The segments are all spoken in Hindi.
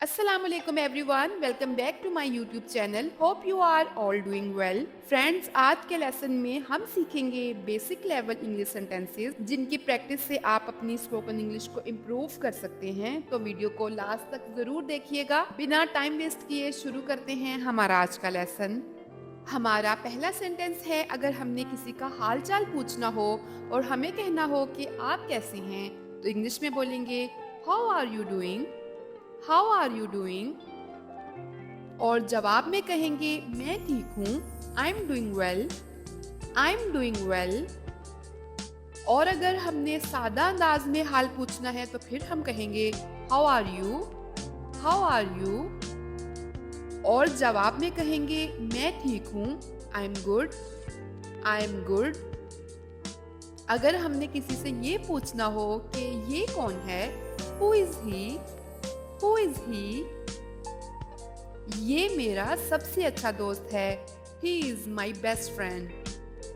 Assalamu alaikum everyone, welcome back to my YouTube channel. Hope you are all doing well. Friends, आज के लेसन में हम सीखेंगे बेसिक लेवल इंग्लिश सेंटेंसेस जिनकी प्रैक्टिस से आप अपनी स्पोकन इंग्लिश को इम्प्रूव कर सकते हैं। तो वीडियो को लास्ट तक जरूर देखिएगा। बिना टाइम वेस्ट किए शुरू करते हैं हमारा आज का लेसन। हमारा पहला सेंटेंस है, अगर हमने किसी का हाल चाल पूछना हो और हमें कहना हो कि आप कैसे हैं, तो इंग्लिश में बोलेंगे how are you doing, how are you doing. और जवाब में कहेंगे मैं ठीक हूँ, I am doing well, I am doing well. और अगर हमने सादा अंदाज में हाल पूछना है तो फिर हम कहेंगे how are you, how are you. और जवाब में कहेंगे मैं ठीक हूँ, I am good, I am good. अगर हमने किसी से ये पूछना हो कि ये कौन है, who is he, who is he, ये मेरा सबसे अच्छा दोस्त है, he is my best friend,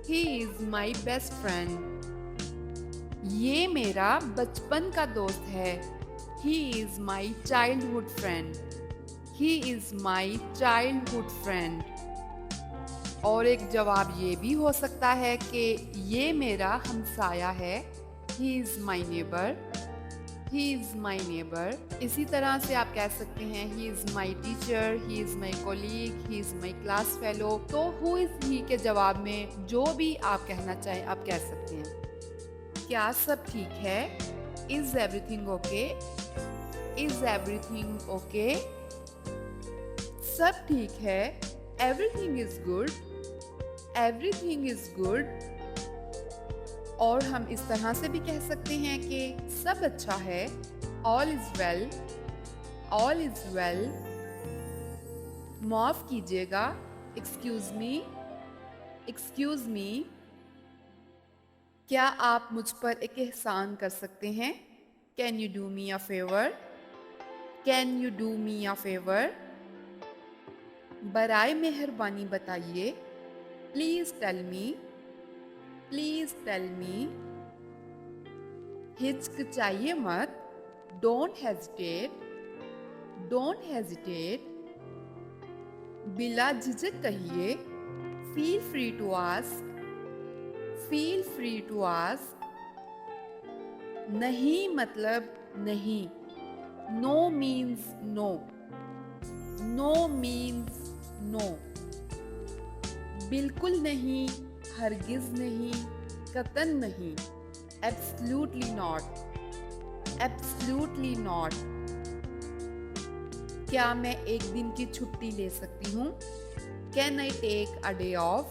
he is my best friend. ये मेरा बचपन का दोस्त है, he is my childhood friend, he is my childhood friend. और एक जवाब ये भी हो सकता है कि ये मेरा हमसाया है, he is my neighbour, he is my neighbour. इसी तरह से आप कह सकते हैं he is my teacher, he is my colleague, he is my class fellow. तो हु इज ही के जवाब में जो भी आप कहना चाहें आप कह सकते हैं। क्या सब ठीक है, is everything okay, is everything okay. सब ठीक है, everything is good, everything is good. और हम इस तरह से भी कह सकते हैं कि सब अच्छा है, all is well, all is well. माफ कीजिएगा, एक्सक्यूज मी, एक्सक्यूज मी। क्या आप मुझ पर एक एहसान कर सकते हैं, can you do me a favour, can you do me a favour. बराए मेहरबानी बताइए, please tell me, please tell me. हिचकिचाइए मत, डोंट हेजिटेट, डोंट हेजिटेट। बिला झिझक कहिए, feel free to ask, feel free to ask. नहीं मतलब नहीं, no means no, no means no. बिल्कुल नहीं, हरगिज नहीं, कतन नहीं, एब्सोल्युटली नॉट, एब्सोल्युटली नॉट। क्या मैं एक दिन की छुट्टी ले सकती हूँ, can I take a day off,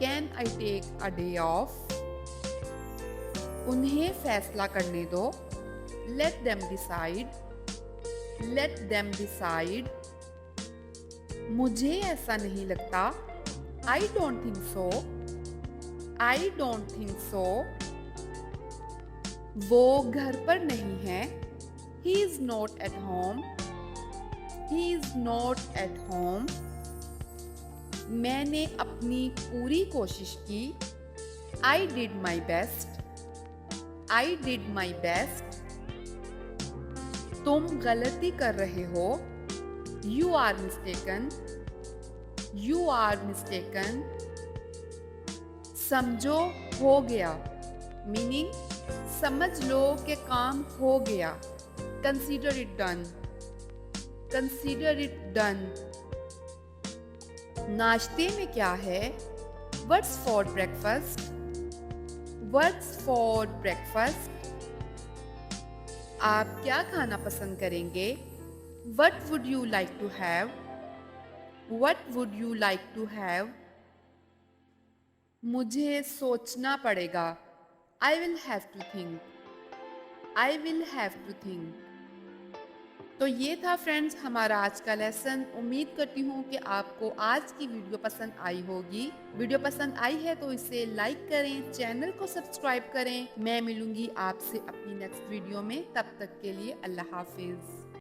can I take a day off. उन्हें फैसला करने दो, let them decide, let them decide. मुझे ऐसा नहीं लगता, I don't think so, I don't think so। वो घर पर नहीं है, he is not at home, he is not at home। मैंने अपनी पूरी कोशिश की, I did my best, I did my best। तुम गलती कर रहे हो, you are mistaken, You are mistaken। समझो हो गया, मीनिंग समझ लो कि काम हो गया, consider it done, consider it done. नाश्ते में क्या है, what's for breakfast, what's for breakfast. आप क्या खाना पसंद करेंगे, what would you like to have, What would you like to have? मुझे सोचना पड़ेगा, I will have to think, I will have to think। तो ये था फ्रेंड्स हमारा आज का लेसन। उम्मीद करती हूँ कि आपको आज की वीडियो पसंद आई होगी। वीडियो पसंद आई है तो इसे लाइक करें, चैनल को सब्सक्राइब करें। मैं मिलूंगी आपसे अपनी नेक्स्ट वीडियो में, तब तक के लिए अल्लाह हाफिज।